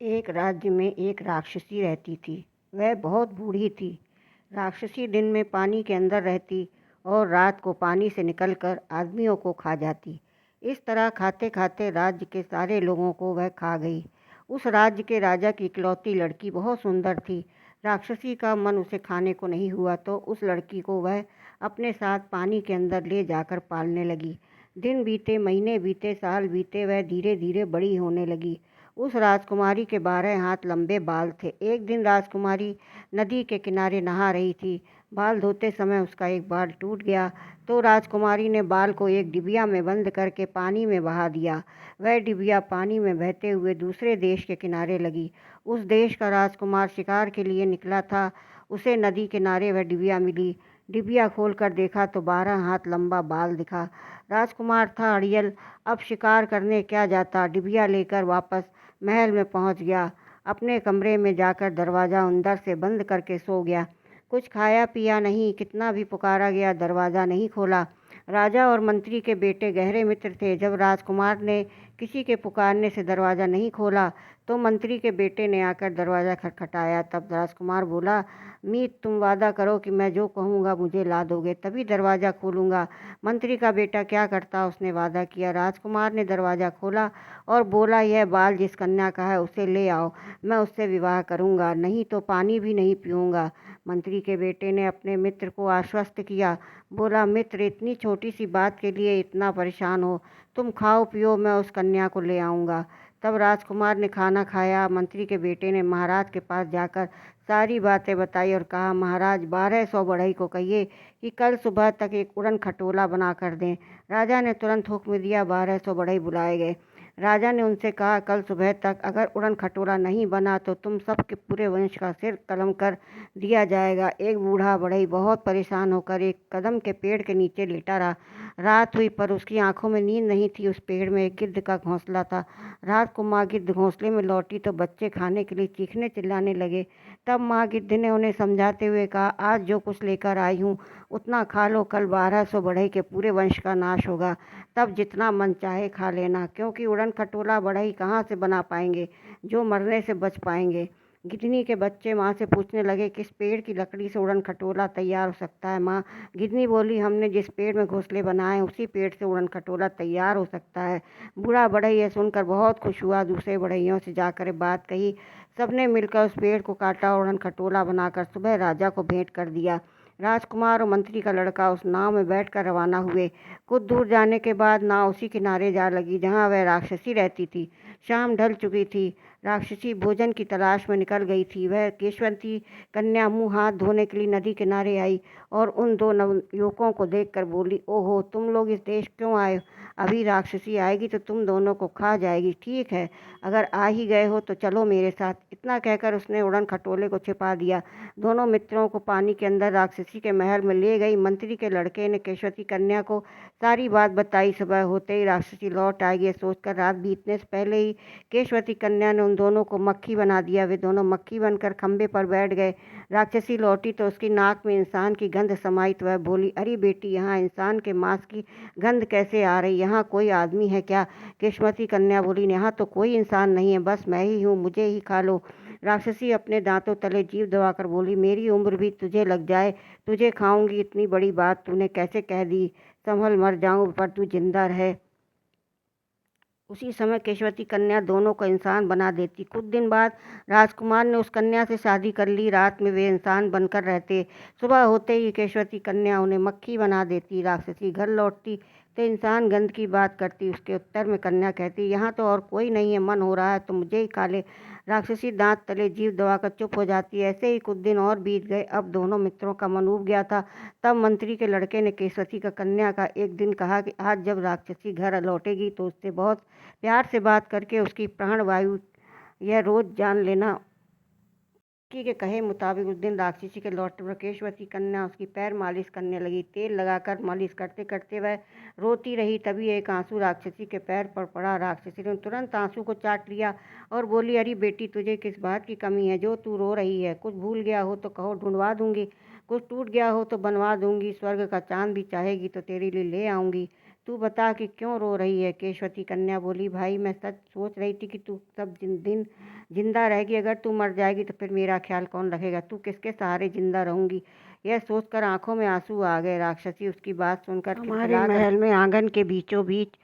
एक राज्य में एक राक्षसी रहती थी। वह बहुत बूढ़ी थी। राक्षसी दिन में पानी के अंदर रहती और रात को पानी से निकलकर आदमियों को खा जाती। इस तरह खाते खाते राज्य के सारे लोगों को वह खा गई। उस राज्य के राजा की इकलौती लड़की बहुत सुंदर थी। राक्षसी का मन उसे खाने को नहीं हुआ तो उस लड़की को वह अपने साथ पानी के अंदर ले जाकर पालने लगी। दिन बीते, महीने बीते, साल बीते, वह धीरे धीरे बड़ी होने लगी। उस राजकुमारी के 12 हाथ लंबे बाल थे। एक दिन राजकुमारी नदी के किनारे नहा रही थी। बाल धोते समय उसका एक बाल टूट गया तो राजकुमारी ने बाल को एक डिबिया में बंद करके पानी में बहा दिया। वह डिबिया पानी में बहते हुए दूसरे देश के किनारे लगी। उस देश का राजकुमार शिकार के लिए निकला था। उसे नदी किनारे वह डिबिया मिली। डिबिया खोलकर देखा तो 12 हाथ लंबा बाल दिखा। राजकुमार था अड़ियल, अब शिकार करने क्या जाता। डिबिया लेकर वापस महल में पहुंच गया। अपने कमरे में जाकर दरवाज़ा अंदर से बंद करके सो गया। कुछ खाया पिया नहीं, कितना भी पुकारा गया, दरवाज़ा नहीं खोला। राजा और मंत्री के बेटे गहरे मित्र थे। जब राजकुमार ने किसी के पुकारने से दरवाज़ा नहीं खोला तो मंत्री के बेटे ने आकर दरवाज़ा खटखटाया। तब राजकुमार बोला, मीत, तुम वादा करो कि मैं जो कहूँगा मुझे ला दोगे, तभी दरवाज़ा खोलूँगा। मंत्री का बेटा क्या करता, उसने वादा किया। राजकुमार ने दरवाज़ा खोला और बोला, यह बाल जिस कन्या का है उसे ले आओ, मैं उससे विवाह करूँगा, नहीं तो पानी भी नहीं पीऊँगा। मंत्री के बेटे ने अपने मित्र को आश्वस्त किया। बोला, मित्र, इतनी छोटी सी बात के लिए इतना परेशान हो, तुम खाओ पियो, मैं उस कन्या को ले आऊँगा। तब राजकुमार ने खाना खाया। मंत्री के बेटे ने महाराज के पास जाकर सारी बातें बताई और कहा, महाराज, 1200 बढ़ई को कहिए कि कल सुबह तक एक उड़न खटोला बना कर दें। राजा ने तुरंत हुक्म दिया। 1200 बढ़ई बुलाए गए। राजा ने उनसे कहा, कल सुबह तक अगर उड़न खटोला नहीं बना तो तुम सब के पूरे वंश का सिर कलम कर दिया जाएगा। एक बूढ़ा बढ़ई बहुत परेशान होकर एक कदम के पेड़ के नीचे लेटा रहा। रात हुई पर उसकी आंखों में नींद नहीं थी। उस पेड़ में एक गिद्ध का घोंसला था। रात को माँ गिद्ध घोंसले में लौटी तो बच्चे खाने के लिए चीखने चिल्लाने लगे। तब माँ गिद्ध ने उन्हें समझाते हुए कहा, आज जो कुछ लेकर आई हूँ उतना खा लो, कल 1200 बढ़ई के पूरे वंश का नाश होगा। तब जितना मन चाहे खा लेना, क्योंकि उड़न खटोला बढ़ई कहाँ से बना पाएंगे जो मरने से बच पाएंगे। गिदनी के बच्चे माँ से पूछने लगे, किस पेड़ की लकड़ी से उड़न खटोला तैयार हो सकता है। माँ गिदनी बोली, हमने जिस पेड़ में घोंसले बनाए उसी पेड़ से उड़न खटोला तैयार हो सकता है। बूढ़ा बढ़ई यह सुनकर बहुत खुश हुआ। दूसरे बढ़इयों से जाकर बात कही। सबने मिलकर उस पेड़ को काटा और उड़न खटोला बनाकर सुबह राजा को भेंट कर दिया। राजकुमार और मंत्री का लड़का उस नाव में बैठकर रवाना हुए। कुछ दूर जाने के बाद नाव उसी किनारे जा लगी जहाँ वह राक्षसी रहती थी। शाम ढल चुकी थी। राक्षसी भोजन की तलाश में निकल गई थी। वह केशवंती कन्या मुंह हाथ धोने के लिए नदी किनारे आई और उन दो नवयुवकों को देखकर बोली, ओहो, तुम लोग इस देश क्यों आए? अभी राक्षसी आएगी तो तुम दोनों को खा जाएगी। ठीक है, अगर आ ही गए हो तो चलो मेरे साथ। इतना कहकर उसने उड़न खटोले को छिपा दिया। दोनों मित्रों को पानी के अंदर राक्षसी के महल में ले गई। मंत्री के लड़के ने केशवती कन्या को सारी बात बताई। सुबह होते ही राक्षसी लौट आएगी ये सोचकर रात बीतने से पहले ही केशवती कन्या ने उन दोनों को मक्खी बना दिया। वे दोनों मक्खी बनकर खंबे पर बैठ गए। राक्षसी लौटी तो उसकी नाक में इंसान की गंध समाई तो वह बोली, अरे बेटी, यहाँ इंसान के मांस की गंध कैसे आ रही? यहाँ कोई आदमी है क्या? केशवती कन्या बोली, यहाँ तो कोई इंसान नहीं है, बस मैं ही हूँ, मुझे ही खा लो। राक्षसी अपने दांतों तले जीभ दबाकर बोली, मेरी उम्र भी तुझे लग जाए, तुझे खाऊंगी। इतनी बड़ी बात तूने कैसे कह दी? संभल, मर जाऊं पर तू जिंदा रहे। उसी समय केशवती कन्या दोनों को इंसान बना देती। कुछ दिन बाद राजकुमार ने उस कन्या से शादी कर ली। रात में वे इंसान बनकर रहते। सुबह होते ही केशवती कन्या उन्हें मक्खी बना देती। राक्षसी घर लौटती तो इंसान गंध की बात करती। उसके उत्तर में कन्या कहती, यहाँ तो और कोई नहीं है, मन हो रहा है तो मुझे ही खा ले। राक्षसी दांत तले जीभ दबाकर चुप हो जाती है। ऐसे ही कुछ दिन और बीत गए। अब दोनों मित्रों का मन उब गया था। तब मंत्री के लड़के ने केशवती का कन्या का एक दिन कहा कि आज जब राक्षसी घर लौटेगी तो उससे बहुत प्यार से बात करके उसकी प्राण वायु यह रोज जान लेना। लड़की के कहे मुताबिक उस दिन राक्षसी के लौटने पर केशवती कन्या उसकी पैर मालिश करने लगी। तेल लगाकर मालिश करते करते वह रोती रही। तभी एक आंसू राक्षसी के पैर पर पड़ा। राक्षसी ने तुरंत आंसू को चाट लिया और बोली, अरे बेटी, तुझे किस बात की कमी है जो तू रो रही है? कुछ भूल गया हो तो कहो, ढूंढवा दूंगी। कुछ टूट गया हो तो बनवा दूंगी। स्वर्ग का चांद भी चाहेगी तो तेरे लिए ले आऊंगी। तू बता कि क्यों रो रही है। केशवती कन्या बोली, भाई मैं सच सोच रही थी कि तू सब दिन जिंदा रहेगी। अगर तू मर जाएगी तो फिर मेरा ख्याल कौन रखेगा, तू किसके सहारे जिंदा रहूंगी। यह सोचकर आंखों में आंसू आ गए। राक्षसी उसकी बात सुनकर हमारे महल में आंगन के बीचों बीच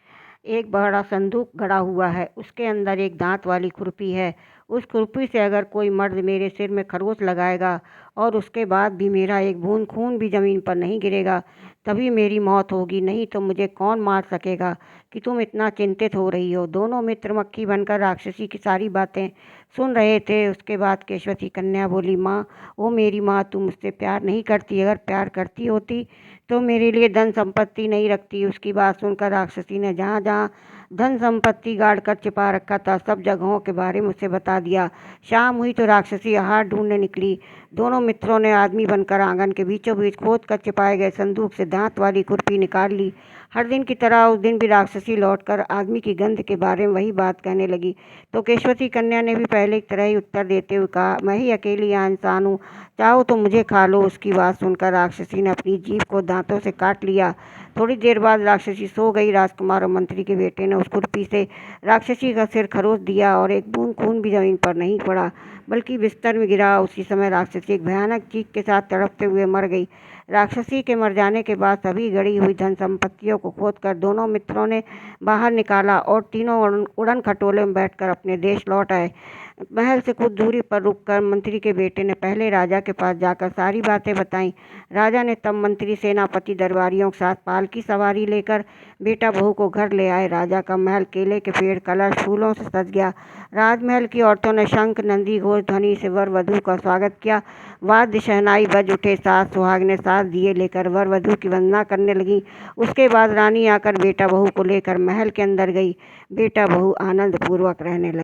एक बड़ा संदूक गड़ा हुआ है। उसके अंदर एक दांत वाली खुरपी है। उस खुरपी से अगर कोई मर्द मेरे सिर में खरोच लगाएगा और उसके बाद भी मेरा एक बूंद खून भी ज़मीन पर नहीं गिरेगा, तभी मेरी मौत होगी, नहीं तो मुझे कौन मार सकेगा कि तुम इतना चिंतित हो रही हो। दोनों मित्र मक्खी बनकर राक्षसी की सारी बातें सुन रहे थे। उसके बाद केशवती कन्या बोली, माँ, ओ मेरी माँ, तू मुझसे प्यार नहीं करती। अगर प्यार करती होती तो मेरे लिए धन संपत्ति नहीं रखती। उसकी बात सुनकर राक्षसी ने जहाँ जहाँ धन संपत्ति गाड़ कर छिपा रखा था सब जगहों के बारे में उसे बता दिया। शाम हुई तो राक्षसी आहार ढूंढने निकली। दोनों मित्रों ने आदमी बनकर आंगन के बीचों बीच खोद कर छिपाए गए संदूक से दांत वाली खुरपी निकाल ली। हर दिन की तरह उस दिन भी राक्षसी लौटकर आदमी की गंध के बारे में वही बात कहने लगी। तो केशवती कन्या ने भी पहले की तरह ही उत्तर देते हुए कहा, मैं ही अकेली यहाँ इंसान हूँ, चाहो तो मुझे खा लो। उसकी बात सुनकर राक्षसी ने अपनी जीभ को दांतों से काट लिया। थोड़ी देर बाद राक्षसी सो गई। राजकुमार और मंत्री के बेटे ने उस खुरपी से राक्षसी का सिर खरोच दिया और एक बूंद खून भी जमीन पर नहीं पड़ा, बल्कि बिस्तर में गिरा। उसी समय राक्षसी एक भयानक चीख के साथ तड़पते हुए मर गई। राक्षसी के मर जाने के बाद सभी गड़ी हुई धन संपत्तियों को खोदकर दोनों मित्रों ने बाहर निकाला और तीनों उड़न खटोले में बैठकर अपने देश लौट आए। महल से कुछ दूरी पर रुककर मंत्री के बेटे ने पहले राजा के पास जाकर सारी बातें बताईं। राजा ने तब मंत्री, सेनापति, दरबारियों के साथ पालकी सवारी लेकर बेटा बहू को घर ले आए। राजा का महल केले के पेड़, कलश, फूलों से सज गया। राजमहल की औरतों ने शंख, नंदी घोष ध्वनि से वर वधू का स्वागत किया। वाद्य शहनाई बज उठे। सास सुहागनें सास दिए लेकर वर वधू की वंदना करने लगी। उसके बाद रानी आकर बेटा बहू को लेकर महल के अंदर गई। बेटा बहू आनंद पूर्वक रहने लगे।